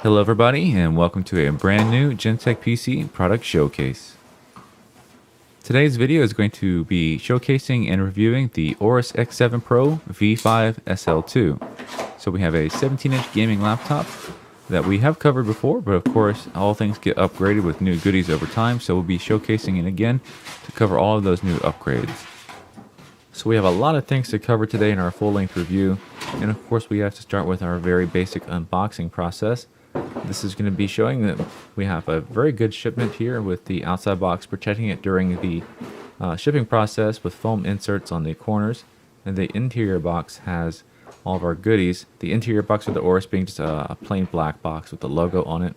Hello everybody and welcome to a brand new Gentech PC product showcase. Today's video is going to be showcasing and reviewing the Aorus X7 Pro V5 SL2. So we have a 17-inch gaming laptop that we have covered before, but of course all things get upgraded with new goodies over time, so we'll be showcasing it again to cover all of those new upgrades. So we have a lot of things to cover today in our full-length review, and of course we have to start with our very basic unboxing process. This is going to be showing that we have a very good shipment here with the outside box protecting it during the shipping process with foam inserts on the corners, and the interior box has all of our goodies. The interior box of the Aorus being just a plain black box with the logo on it.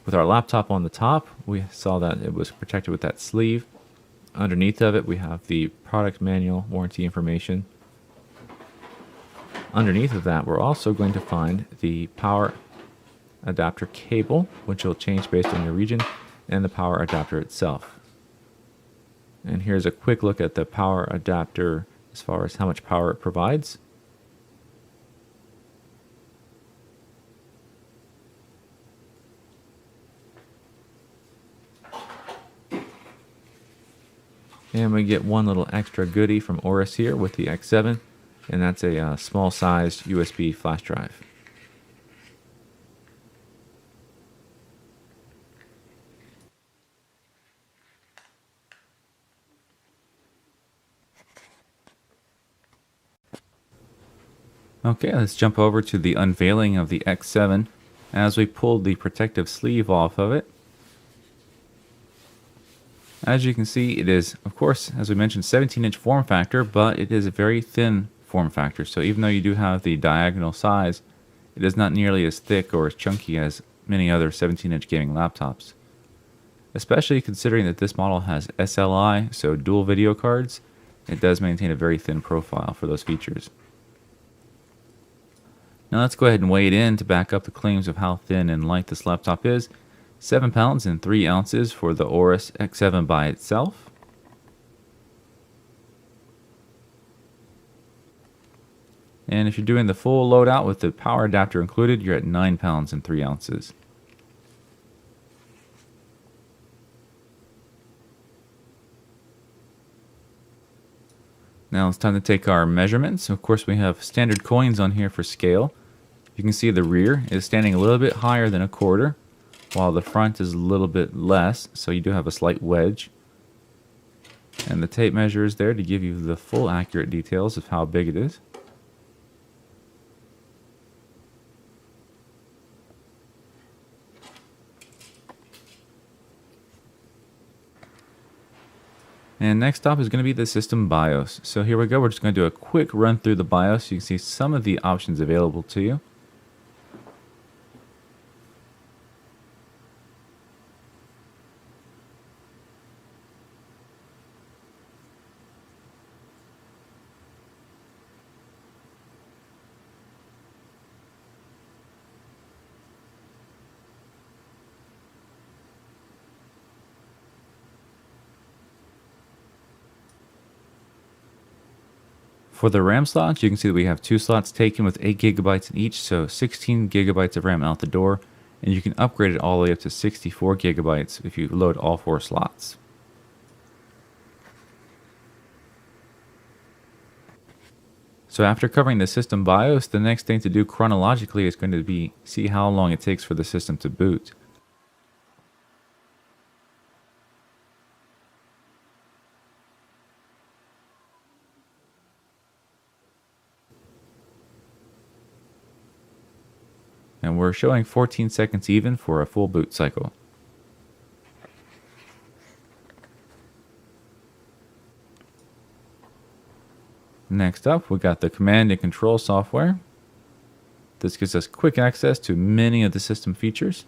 With our laptop on the top, we saw that it was protected with that sleeve. Underneath of it we have the product manual, warranty information. Underneath of that we're also going to find the power adapter cable, which will change based on your region, and the power adapter itself. And here's a quick look at the power adapter as far as how much power it provides. And we get one little extra goodie from Aorus here with the X7, and that's a small sized USB flash drive. Okay, let's jump over to the unveiling of the X7 as we pulled the protective sleeve off of it. As you can see, it is, of course, as we mentioned, 17-inch form factor, but it is a very thin form factor. So even though you do have the diagonal size, it is not nearly as thick or as chunky as many other 17-inch gaming laptops. Especially considering that this model has SLI, so dual video cards, it does maintain a very thin profile for those features. Now let's go ahead and weigh it in to back up the claims of how thin and light this laptop is. 7 pounds and 3 ounces for the Aorus X7 by itself. And if you're doing the full loadout with the power adapter included, you're at 9 pounds and 3 ounces. Now it's time to take our measurements. Of course, we have standard coins on here for scale. You can see the rear is standing a little bit higher than a quarter, while the front is a little bit less, so you do have a slight wedge. And the tape measure is there to give you the full accurate details of how big it is. And next up is going to be the system BIOS. So here we go, we're just going to do a quick run through the BIOS so you can see some of the options available to you. For the RAM slots, you can see that we have 2 slots taken with 8 gigabytes in each, so 16 gigabytes of RAM out the door, and you can upgrade it all the way up to 64 gigabytes if you load all 4 slots. So after covering the system BIOS, the next thing to do chronologically is going to be see how long it takes for the system to boot. And we're showing 14 seconds even for a full boot cycle. Next up, we got the command and control software. This gives us quick access to many of the system features.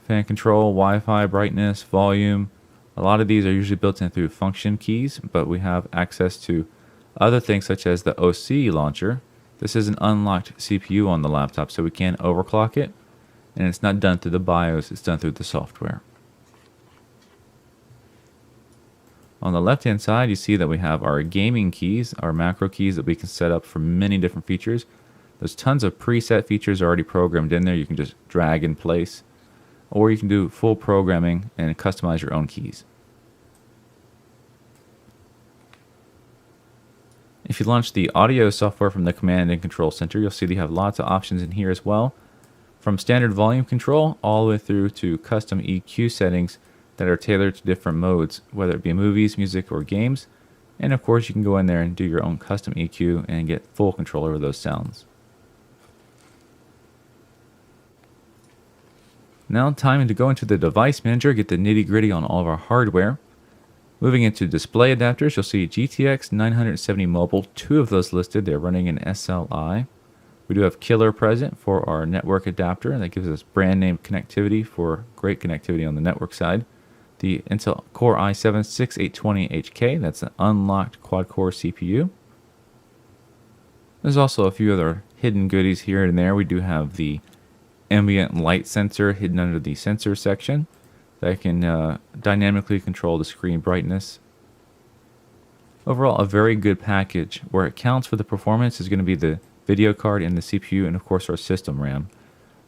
Fan control, Wi-Fi, brightness, volume. A lot of these are usually built in through function keys, but we have access to other things such as the OC launcher. This is an unlocked CPU on the laptop, so we can overclock it, and it's not done through the BIOS, it's done through the software. On the left-hand side, you see that we have our gaming keys, our macro keys that we can set up for many different features. There's tons of preset features already programmed in there. You can just drag and place, or you can do full programming and customize your own keys. If you launch the audio software from the Command and Control Center, you'll see that you have lots of options in here as well. From standard volume control all the way through to custom EQ settings that are tailored to different modes, whether it be movies, music, or games. And of course, you can go in there and do your own custom EQ and get full control over those sounds. Now, time to go into the device manager, get the nitty-gritty on all of our hardware. Moving into display adapters, you'll see GTX 970 mobile, 2 of those listed. They're running an SLI. We do have Killer present for our network adapter. That gives us brand name connectivity for great connectivity on the network side. The Intel Core i7-6820HK, that's an unlocked quad-core CPU. There's also a few other hidden goodies here and there. We do have the ambient light sensor hidden under the sensor section that can dynamically control the screen brightness. Overall, a very good package. Where it counts for the performance is going to be the video card and the CPU, and of course our system RAM.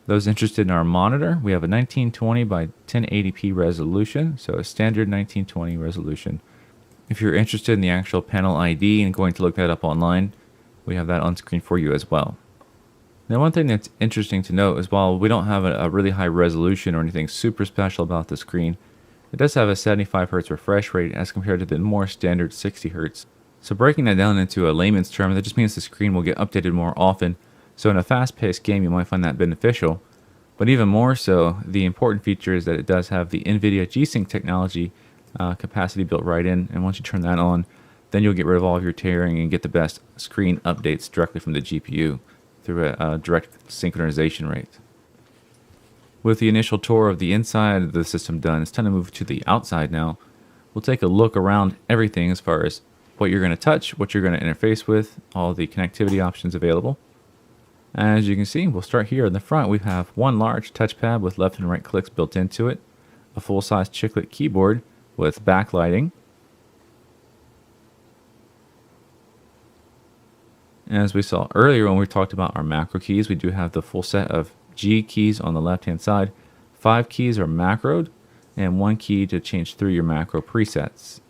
Those interested in our monitor, we have a 1920 by 1080p resolution, so a standard 1920 resolution. If you're interested in the actual panel ID and going to look that up online, we have that on screen for you as well. Now, one thing that's interesting to note is while we don't have a really high resolution or anything super special about the screen, it does have a 75 Hz refresh rate as compared to the more standard 60 Hz. So breaking that down into a layman's term, that just means the screen will get updated more often. So in a fast-paced game, you might find that beneficial. But even more so, the important feature is that it does have the NVIDIA G-Sync technology capacity built right in. And once you turn that on, then you'll get rid of all of your tearing and get the best screen updates directly from the GPU through a direct synchronization rate. With the initial tour of the inside of the system done, it's time to move to the outside now. We'll take a look around everything as far as what you're going to touch, what you're going to interface with, all the connectivity options available. As you can see, we'll start here in the front. We have one large touchpad with left and right clicks built into it, a full-size chiclet keyboard with backlighting. As we saw earlier when we talked about our macro keys, we do have the full set of G keys on the left-hand side. 5 keys are macroed, and 1 key to change through your macro presets.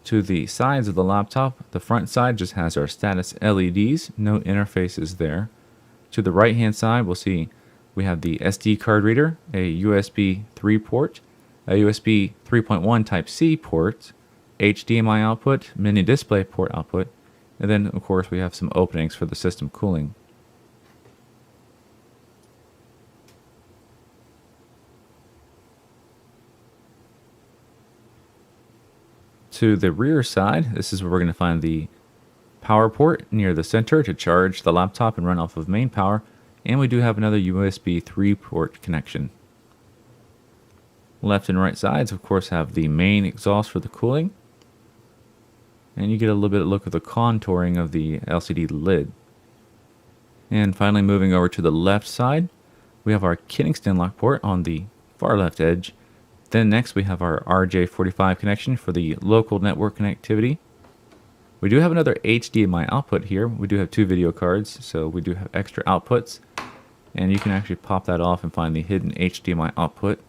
To the sides of the laptop, the front side just has our status LEDs, no interfaces there. To the right hand side, we'll see we have the SD card reader, a USB 3 port, a USB 3.1 Type-C port, HDMI output, mini display port output, and then of course we have some openings for the system cooling. To the rear side, this is where we're going to find the power port near the center to charge the laptop and run off of main power, and we do have another USB 3 port connection. Left and right sides, of course, have the main exhaust for the cooling, and you get a little bit of look at the contouring of the LCD lid. And finally, moving over to the left side, we have our Kingston lock port on the far left edge. Then next we have our RJ45 connection for the local network connectivity. We do have another HDMI output here. We do have 2 video cards, so we do have extra outputs. And you can actually pop that off and find the hidden HDMI output.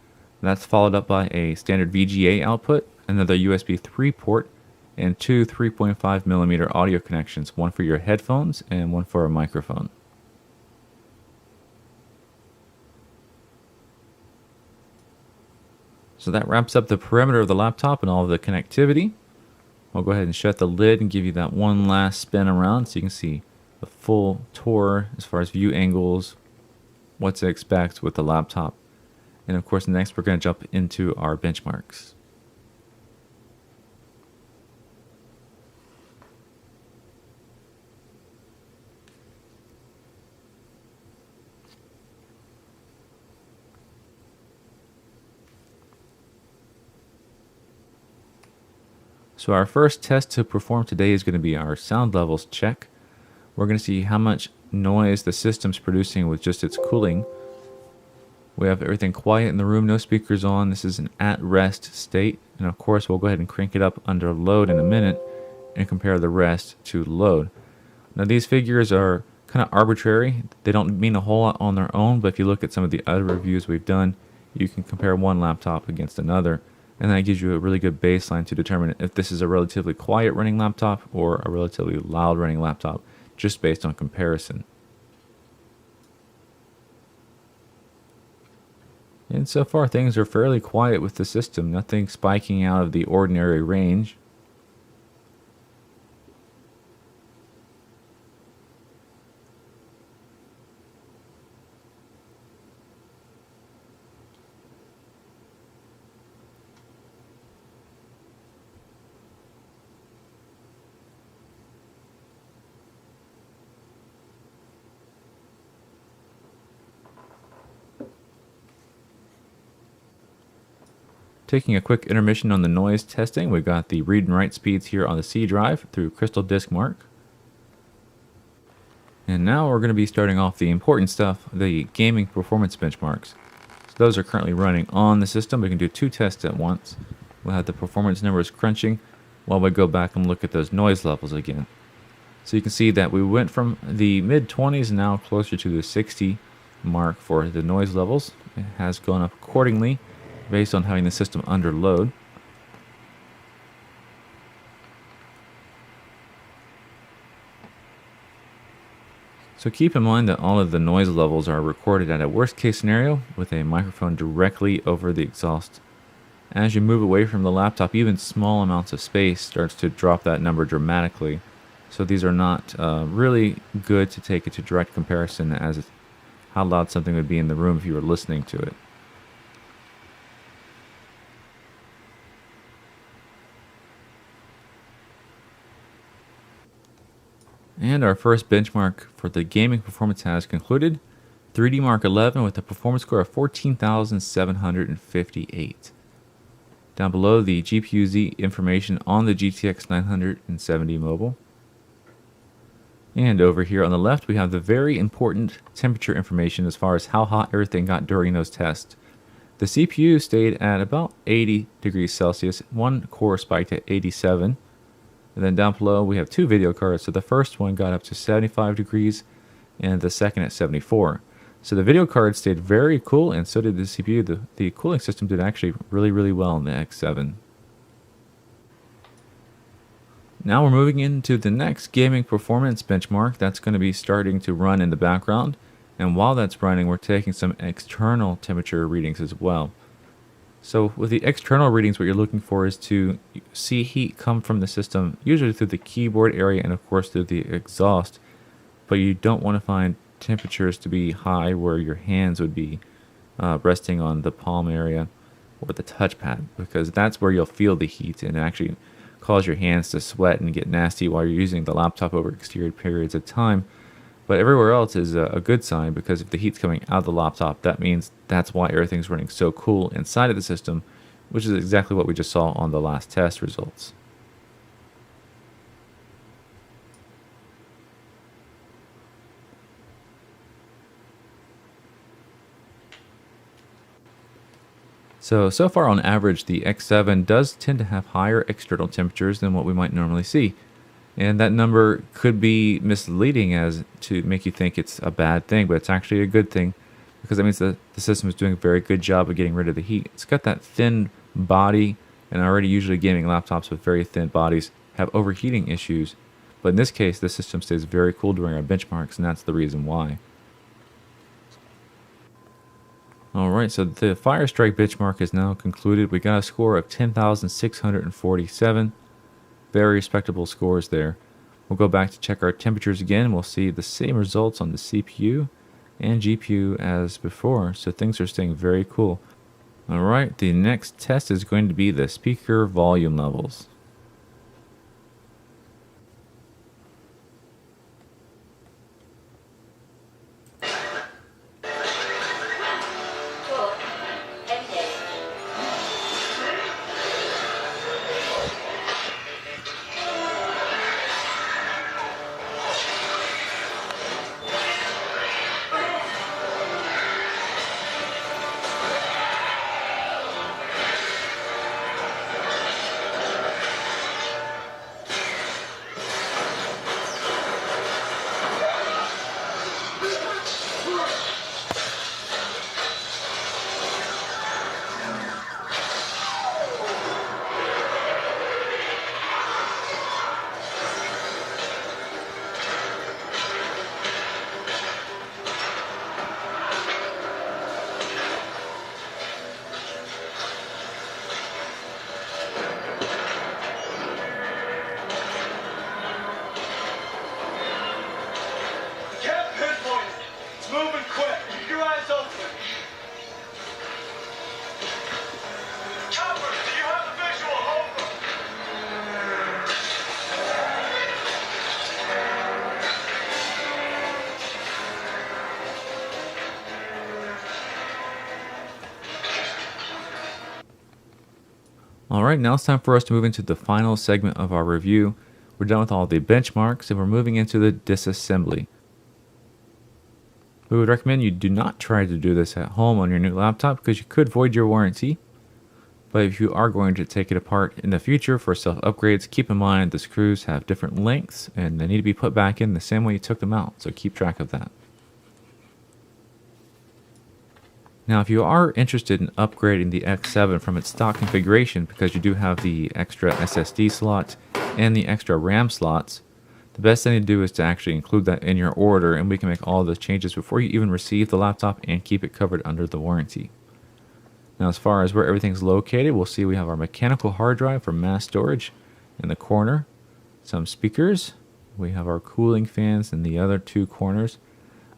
That's followed up by a standard VGA output, another USB 3 port, and 2 3.5mm audio connections, one for your headphones and one for a microphone. So that wraps up the perimeter of the laptop and all of the connectivity. I'll go ahead and shut the lid and give you that one last spin around so you can see the full tour as far as view angles, what to expect with the laptop. And of course, next we're going to jump into our benchmarks. So our first test to perform today is going to be our sound levels check. We're going to see how much noise the system's producing with just its cooling. We have everything quiet in the room, no speakers on. This is an at-rest state. And of course, we'll go ahead and crank it up under load in a minute and compare the rest to load. Now, these figures are kind of arbitrary. They don't mean a whole lot on their own, but if you look at some of the other reviews we've done, you can compare one laptop against another, and that gives you a really good baseline to determine if this is a relatively quiet running laptop or a relatively loud running laptop, just based on comparison. And so far things are fairly quiet with the system, nothing spiking out of the ordinary range. Taking a quick intermission on the noise testing, we've got the read and write speeds here on the C drive through Crystal Disk Mark. And now we're going to be starting off the important stuff, the gaming performance benchmarks. So those are currently running on the system. We can do two tests at once. We'll have the performance numbers crunching while we go back and look at those noise levels again. So you can see that we went from the mid-20s now closer to the 60 mark for the noise levels. It has gone up accordingly based on having the system under load. So keep in mind that all of the noise levels are recorded at a worst case scenario with a microphone directly over the exhaust. As you move away from the laptop, even small amounts of space starts to drop that number dramatically. So these are not really good to take into direct comparison as how loud something would be in the room if you were listening to it. And our first benchmark for the gaming performance has concluded. 3D Mark 11 with a performance score of 14,758. Down below, the GPU-Z information on the GTX 970 mobile. And over here on the left, we have the very important temperature information as far as how hot everything got during those tests. The CPU stayed at about 80 degrees Celsius. One core spiked at 87. And then down below, we have two video cards. So the first one got up to 75 degrees and the second at 74. So the video card stayed very cool, and so did the CPU. The cooling system did actually really well in the X7. Now we're moving into the next gaming performance benchmark that's going to be starting to run in the background. And while that's running, we're taking some external temperature readings as well. So with the external readings, what you're looking for is to see heat come from the system, usually through the keyboard area and of course through the exhaust. But you don't want to find temperatures to be high where your hands would be resting on the palm area or the touchpad, because that's where you'll feel the heat and actually cause your hands to sweat and get nasty while you're using the laptop over extended periods of time. But everywhere else is a good sign, because if the heat's coming out of the laptop, that means that's why everything's running so cool inside of the system, which is exactly what we just saw on the last test results. So far on average, the X7 does tend to have higher external temperatures than what we might normally see. And that number could be misleading as to make you think it's a bad thing, but it's actually a good thing, because that means that the system is doing a very good job of getting rid of the heat. It's got that thin body, and already usually gaming laptops with very thin bodies have overheating issues. But in this case, the system stays very cool during our benchmarks, and that's the reason why. Alright, so the Firestrike benchmark is now concluded. We got a score of 10,647. Very respectable scores there. We'll go back to check our temperatures again. We'll see the same results on the CPU and GPU as before. So things are staying very cool. Alright, the next test is going to be the speaker volume levels. All right, now it's time for us to move into the final segment of our review. We're done with all the benchmarks and we're moving into the disassembly. We would recommend you do not try to do this at home on your new laptop because you could void your warranty. But if you are going to take it apart in the future for self upgrades, keep in mind the screws have different lengths and they need to be put back in the same way you took them out, so keep track of that. Now, if you are interested in upgrading the X7 from its stock configuration because you do have the extra SSD slots and the extra RAM slots, the best thing to do is to actually include that in your order, and we can make all those changes before you even receive the laptop and keep it covered under the warranty. Now, as far as where everything's located, we'll see we have our mechanical hard drive for mass storage in the corner, some speakers, we have our cooling fans in the other two corners,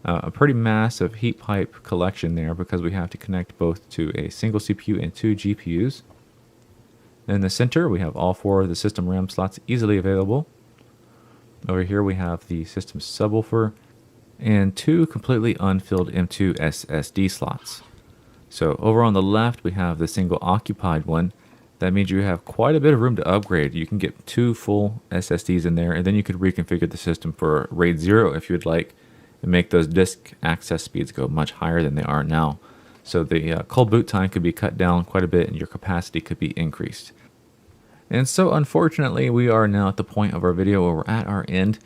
a pretty massive heat pipe collection there because we have to connect both to a single CPU and two GPUs. In the center, we have all four of the system RAM slots easily available. Over here, we have the system subwoofer and two completely unfilled M2 SSD slots. So over on the left, we have the single occupied one. That means you have quite a bit of room to upgrade. You can get two full SSDs in there, and then you could reconfigure the system for RAID 0 if you'd like, and make those disk access speeds go much higher than they are now. So the cold boot time could be cut down quite a bit, and your capacity could be increased. And so unfortunately, we are now at the point of our video where we're at our end.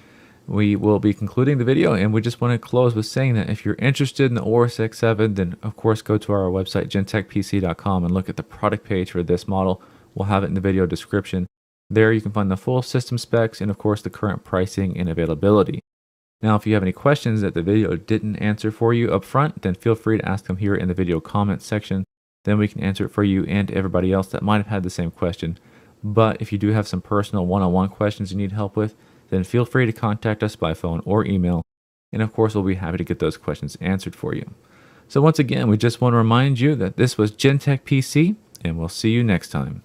We will be concluding the video, and we just want to close with saying that if you're interested in the Aorus X7, then of course go to our website gentechpc.com and look at the product page for this model. We'll have it in the video description. There you can find the full system specs and of course the current pricing and availability. Now, if you have any questions that the video didn't answer for you up front, then feel free to ask them here in the video comments section. Then we can answer it for you and everybody else that might have had the same question. But if you do have some personal one-on-one questions you need help with, then feel free to contact us by phone or email. And of course, we'll be happy to get those questions answered for you. So once again, we just want to remind you that this was Gentech PC, and we'll see you next time.